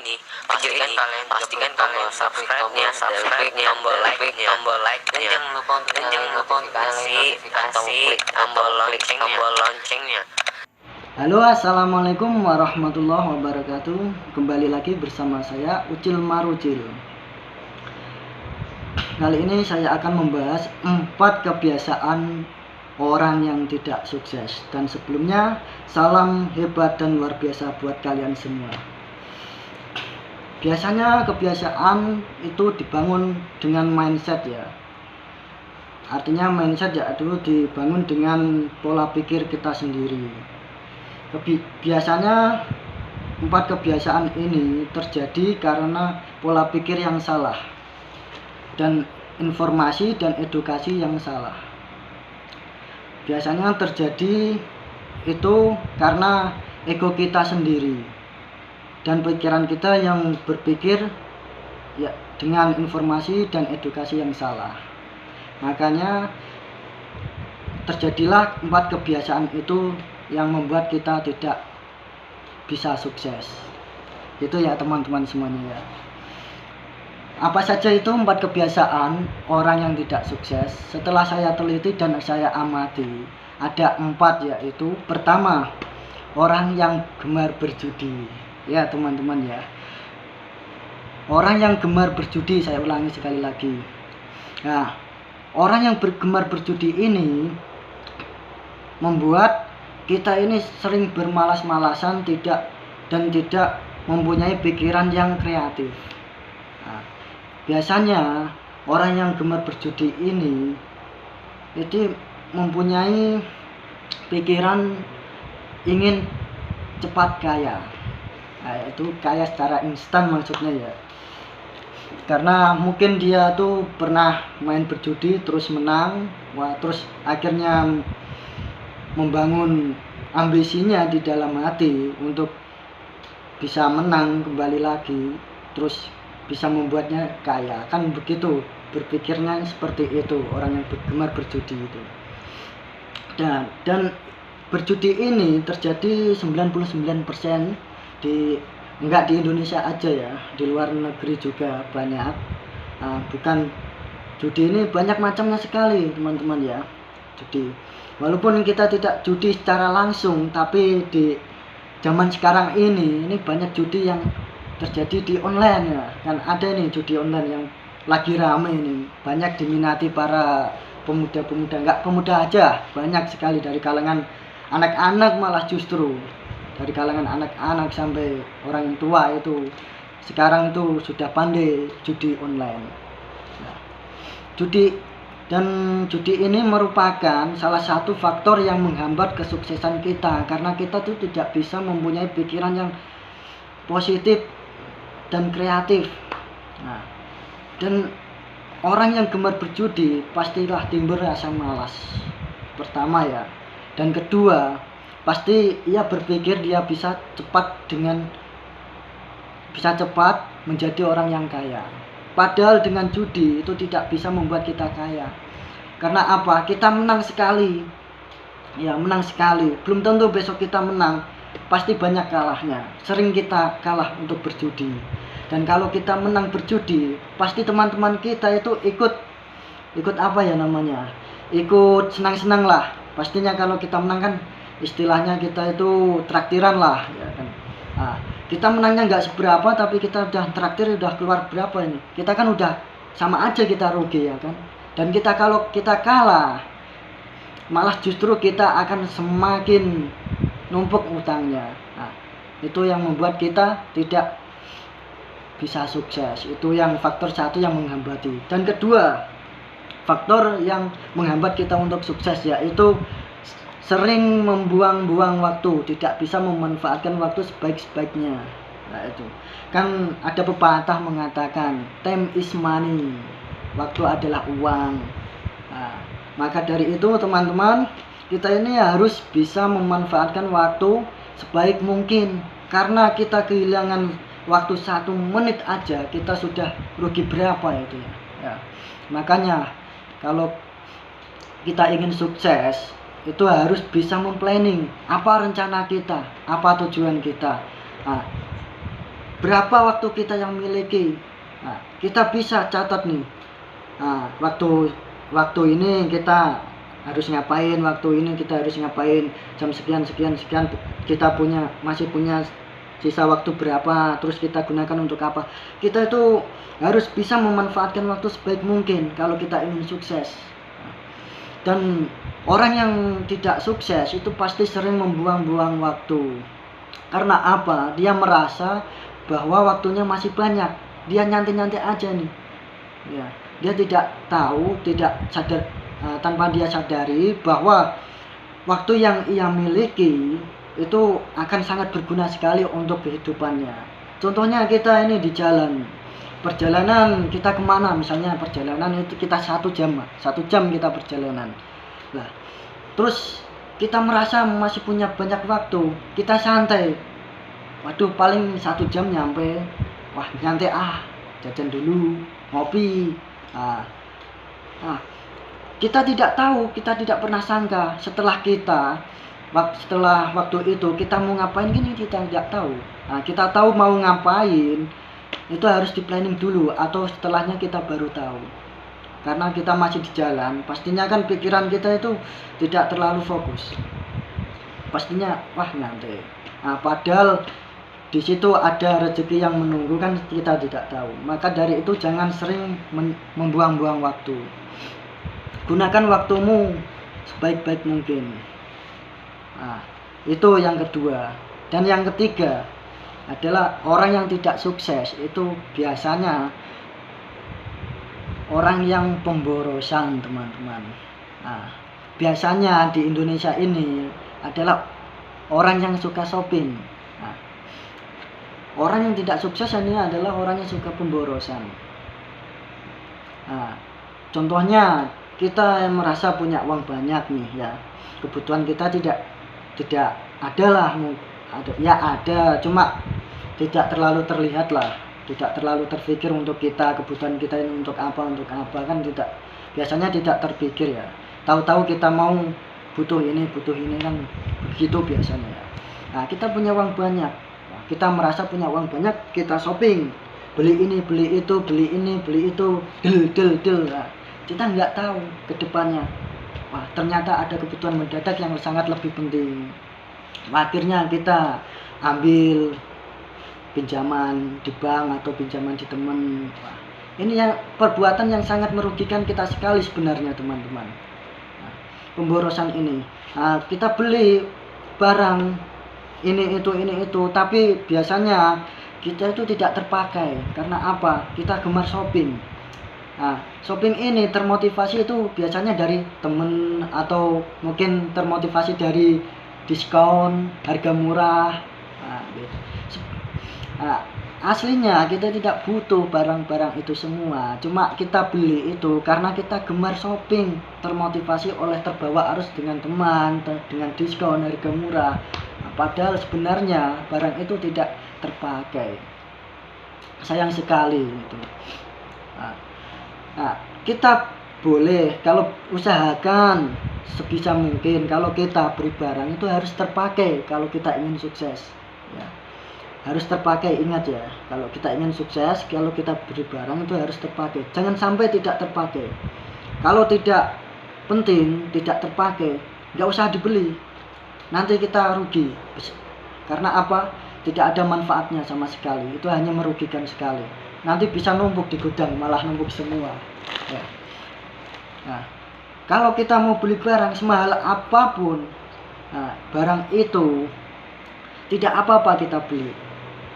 ini, pastikan tombol subscribe-nya, tombol like-nya, dan jangan lupa untuk kasih atau klik tombol loncengnya. Halo, assalamualaikum warahmatullahi wabarakatuh. Kembali lagi bersama saya Ucil Marucil. Kali ini saya akan membahas 4 kebiasaan orang yang tidak sukses. Dan sebelumnya, salam hebat dan luar biasa buat kalian semua. Biasanya kebiasaan itu dibangun dengan mindset ya. Artinya mindset ya itu dibangun dengan pola pikir kita sendiri. Biasanya 4 kebiasaan ini terjadi karena pola pikir yang salah dan informasi dan edukasi yang salah. Biasanya terjadi itu karena ego kita sendiri dan pikiran kita yang berpikir ya dengan informasi dan edukasi yang salah. Makanya terjadilah 4 kebiasaan itu yang membuat kita tidak bisa sukses. Itu ya teman-teman semuanya ya. Apa saja itu 4 kebiasaan orang yang tidak sukses? Setelah saya teliti dan saya amati, ada 4, yaitu pertama, orang yang gemar berjudi. Ya teman-teman ya. Orang yang gemar berjudi, saya ulangi sekali lagi. Nah, orang yang gemar berjudi ini membuat kita ini sering bermalas-malasan tidak mempunyai pikiran yang kreatif. Nah, biasanya orang yang gemar berjudi ini itu mempunyai pikiran ingin cepat kaya. Nah, itu kaya secara instan maksudnya ya. Karena mungkin dia tuh pernah main berjudi terus menang, terus akhirnya membangun ambisinya di dalam hati untuk bisa menang kembali lagi, terus bisa membuatnya kaya. Kan begitu berpikirnya, seperti itu orang yang gemar berjudi itu. Dan berjudi ini terjadi 99% enggak di Indonesia aja ya, di luar negeri juga banyak. Bukan judi ini banyak macamnya sekali teman-teman ya. Judi, walaupun kita tidak judi secara langsung, tapi di zaman sekarang ini banyak judi yang terjadi di online ya. Kan ada nih judi online yang lagi rame ini, banyak diminati para pemuda-pemuda, enggak pemuda aja, banyak sekali dari kalangan anak-anak, malah justru dari kalangan anak-anak sampai orang tua itu sekarang itu sudah pandai judi online. Nah, judi ini merupakan salah satu faktor yang menghambat kesuksesan kita, karena kita tuh tidak bisa mempunyai pikiran yang positif dan kreatif. Nah, dan orang yang gemar berjudi pastilah timbul rasa malas pertama ya. Dan kedua, pasti ia berpikir dia bisa cepat menjadi orang yang kaya. Padahal dengan judi itu tidak bisa membuat kita kaya. Karena apa? Kita menang sekali. Ya, menang sekali. Belum tentu besok kita menang. Pasti banyak kalahnya. Sering kita kalah untuk berjudi. Dan kalau kita menang berjudi, pasti teman-teman kita itu ikut apa ya namanya? Ikut senang-senang lah. Pastinya kalau kita menang kan istilahnya kita itu traktiran lah ya kan. Nah, kita menangnya nggak seberapa, tapi kita udah traktir, udah keluar berapa ini, kita kan udah sama aja kita rugi ya kan. Dan kalau kita kalah, malah justru kita akan semakin numpuk utangnya. Nah, itu yang membuat kita tidak bisa sukses. Itu yang faktor satu yang menghambati. Dan kedua, faktor yang menghambat kita untuk sukses yaitu sering membuang-buang waktu, tidak bisa memanfaatkan waktu sebaik-baiknya. Nah, itu kan ada pepatah mengatakan time is money, waktu adalah uang. Nah, maka dari itu teman-teman, kita ini harus bisa memanfaatkan waktu sebaik mungkin. Karena kita kehilangan waktu 1 menit aja, kita sudah rugi berapa itu ya. Makanya kalau kita ingin sukses, itu harus bisa memplanning apa rencana kita, apa tujuan kita. Nah, berapa waktu kita yang miliki. Nah, kita bisa catat nih. Nah, waktu ini kita harus ngapain, waktu ini kita harus ngapain, jam sekian sekian sekian kita masih punya sisa waktu berapa, terus kita gunakan untuk apa. Kita itu harus bisa memanfaatkan waktu sebaik mungkin kalau kita ingin sukses. Dan orang yang tidak sukses itu pasti sering membuang-buang waktu. Karena apa? Dia merasa bahwa waktunya masih banyak, dia nyantai-nyantai aja nih ya. Dia tidak tahu, tidak sadar, tanpa dia sadari bahwa waktu yang ia miliki itu akan sangat berguna sekali untuk kehidupannya. Contohnya kita ini di jalan, perjalanan kita kemana, misalnya perjalanan itu kita 1 jam kita perjalanan. Nah, terus kita merasa masih punya banyak waktu, kita santai, waduh paling 1 jam nyampe, wah nyantai jajan dulu, ngopi. Kita tidak tahu, kita tidak pernah sangka setelah waktu itu kita mau ngapain gini, kita tidak tahu. Kita tahu mau ngapain itu harus di planning dulu, atau setelahnya kita baru tahu. Karena kita masih di jalan, pastinya kan pikiran kita itu tidak terlalu fokus. Pastinya wah nyantai. Padahal di situ ada rezeki yang menunggu, kan kita tidak tahu. Maka dari itu jangan sering membuang-buang waktu. Gunakan waktumu sebaik-baik mungkin. Itu yang kedua. Dan yang ketiga adalah orang yang tidak sukses itu biasanya orang yang pemborosan, teman-teman. Biasanya di Indonesia ini adalah orang yang suka shopping. Orang yang tidak sukses ini adalah orang yang suka pemborosan. Contohnya kita yang merasa punya uang banyak nih ya, kebutuhan kita tidak adalah ada, cuma tidak terlalu terlihat lah, tidak terlalu terpikir untuk kebutuhan kita ini untuk apa kan biasanya tidak terpikir ya. Tahu-tahu kita mau butuh ini kan begitu biasanya ya. Kita punya uang banyak, kita merasa punya uang banyak, kita shopping, beli ini, beli itu, beli ini, beli itu, del. Kita nggak tahu ke depannya, ternyata ada kebutuhan mendadak yang sangat lebih penting. Akhirnya kita ambil pinjaman di bank atau pinjaman di teman. Ini yang perbuatan yang sangat merugikan kita sekali sebenarnya, teman-teman. Pemborosan ini, kita beli barang ini itu, tapi biasanya kita itu tidak terpakai. Karena apa? Kita gemar shopping. Shopping ini termotivasi itu biasanya dari temen, atau mungkin termotivasi dari diskon, harga murah. Gitu. Aslinya kita tidak butuh barang-barang itu semua, cuma kita beli itu karena kita gemar shopping, termotivasi oleh terbawa arus dengan teman, dengan diskon, harga murah. Padahal sebenarnya barang itu tidak terpakai. Sayang sekali itu. Kita boleh, kalau usahakan sebisa mungkin kalau kita beri barang itu harus terpakai. Kalau kita ingin sukses ya, harus terpakai. Ingat ya, kalau kita ingin sukses, kalau kita beri barang itu harus terpakai, jangan sampai tidak terpakai. Kalau tidak penting, tidak terpakai, nggak usah dibeli, nanti kita rugi. Karena apa? Tidak ada manfaatnya sama sekali, itu hanya merugikan sekali. Nanti bisa numpuk di gudang, malah numpuk semua ya. Kalau kita mau beli barang semahal apapun, barang itu tidak apa-apa kita beli,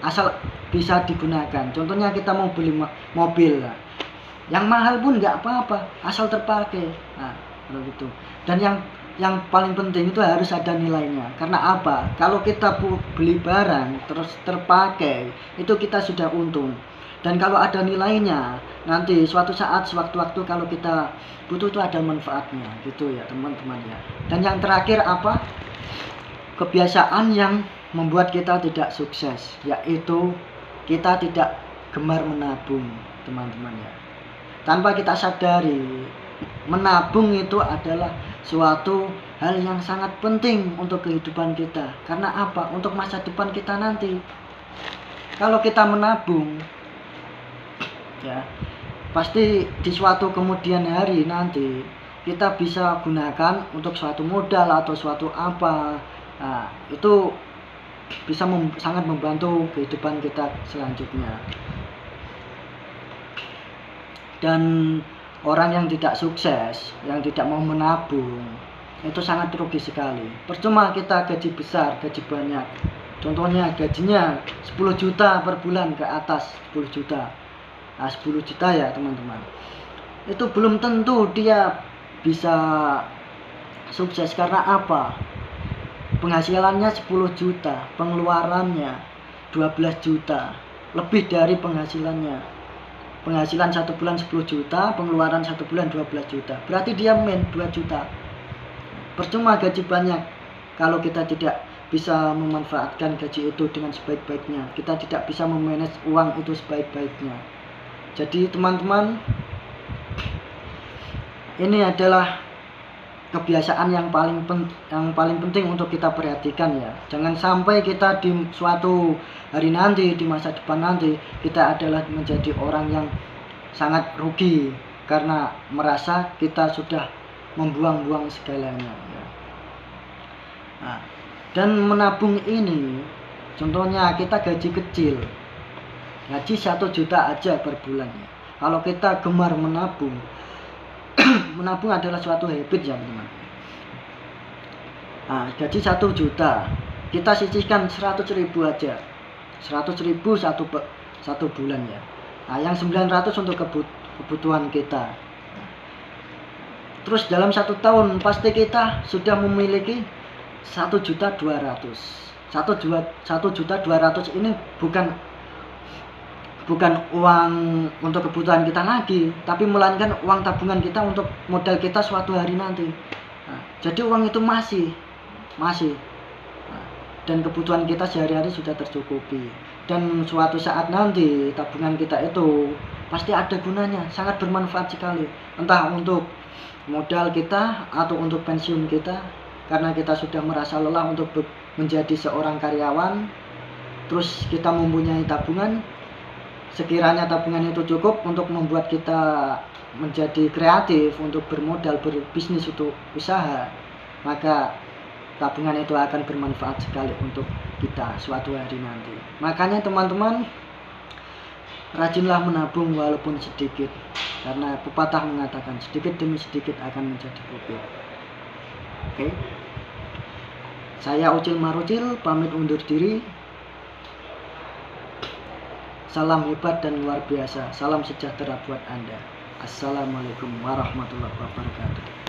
asal bisa digunakan. Contohnya kita mau beli mobil, yang mahal pun nggak apa-apa, asal terpakai. Begitu. Dan yang paling penting itu harus ada nilainya. Karena apa? Kalau kita beli barang terus terpakai, itu kita sudah untung. Dan kalau ada nilainya, nanti suatu saat, sewaktu-waktu kalau kita butuh itu ada manfaatnya, gitu ya teman-teman ya. Dan yang terakhir apa? Kebiasaan yang membuat kita tidak sukses, yaitu kita tidak gemar menabung, teman-teman ya. Tanpa kita sadari, menabung itu adalah suatu hal yang sangat penting untuk kehidupan kita. Karena apa? Untuk masa depan kita nanti. Kalau kita menabung, ya pasti di suatu kemudian hari nanti kita bisa gunakan untuk suatu modal atau suatu apa. Nah, itu bisa sangat membantu kehidupan kita selanjutnya. Dan orang yang tidak sukses, yang tidak mau menabung, itu sangat rugi sekali. Percuma kita gaji besar, gaji banyak. Contohnya gajinya 10 juta per bulan ke atas 10 juta. Nah, 10 juta ya teman-teman. Itu belum tentu dia bisa sukses. Karena apa? Penghasilannya 10 juta, pengeluarannya 12 juta, lebih dari penghasilannya. Penghasilan 1 bulan 10 juta, pengeluaran 1 bulan 12 juta. Berarti dia 2 juta. Percuma gaji banyak kalau kita tidak bisa memanfaatkan gaji itu dengan sebaik-baiknya. Kita tidak bisa memanage uang itu sebaik-baiknya. Jadi teman-teman, ini adalah kebiasaan yang paling penting untuk kita perhatikan ya. Jangan sampai kita di suatu hari nanti, di masa depan nanti, kita adalah menjadi orang yang sangat rugi karena merasa kita sudah membuang-buang segalanya ya. Nah, dan menabung ini, contohnya kita gaji kecil, gaji 1 juta aja per bulan ya. Kalau kita gemar menabung, menabung adalah suatu habit ya teman. Nah, gaji 1 juta, kita sisihkan 100.000 aja, 100.000 satu bulan ya. Nah, yang 900 untuk kebutuhan kita. Terus dalam 1 tahun pasti kita sudah memiliki 1.200.000. 1.200.000 ini bukan uang untuk kebutuhan kita lagi, tapi melainkan uang tabungan kita untuk modal kita suatu hari nanti. Nah, jadi uang itu masih dan kebutuhan kita sehari-hari sudah tercukupi. Dan suatu saat nanti tabungan kita itu pasti ada gunanya, sangat bermanfaat sekali. Entah untuk modal kita atau untuk pensiun kita, karena kita sudah merasa lelah untuk menjadi seorang karyawan. Terus kita mempunyai tabungan. Sekiranya tabungan itu cukup untuk membuat kita menjadi kreatif, untuk bermodal berbisnis, untuk usaha, maka tabungan itu akan bermanfaat sekali untuk kita suatu hari nanti. Makanya teman-teman, rajinlah menabung walaupun sedikit, karena pepatah mengatakan sedikit demi sedikit akan menjadi bukit. Oke, saya Ucil Marucil pamit undur diri. Salam hebat dan luar biasa. Salam sejahtera buat Anda. Assalamualaikum warahmatullahi wabarakatuh.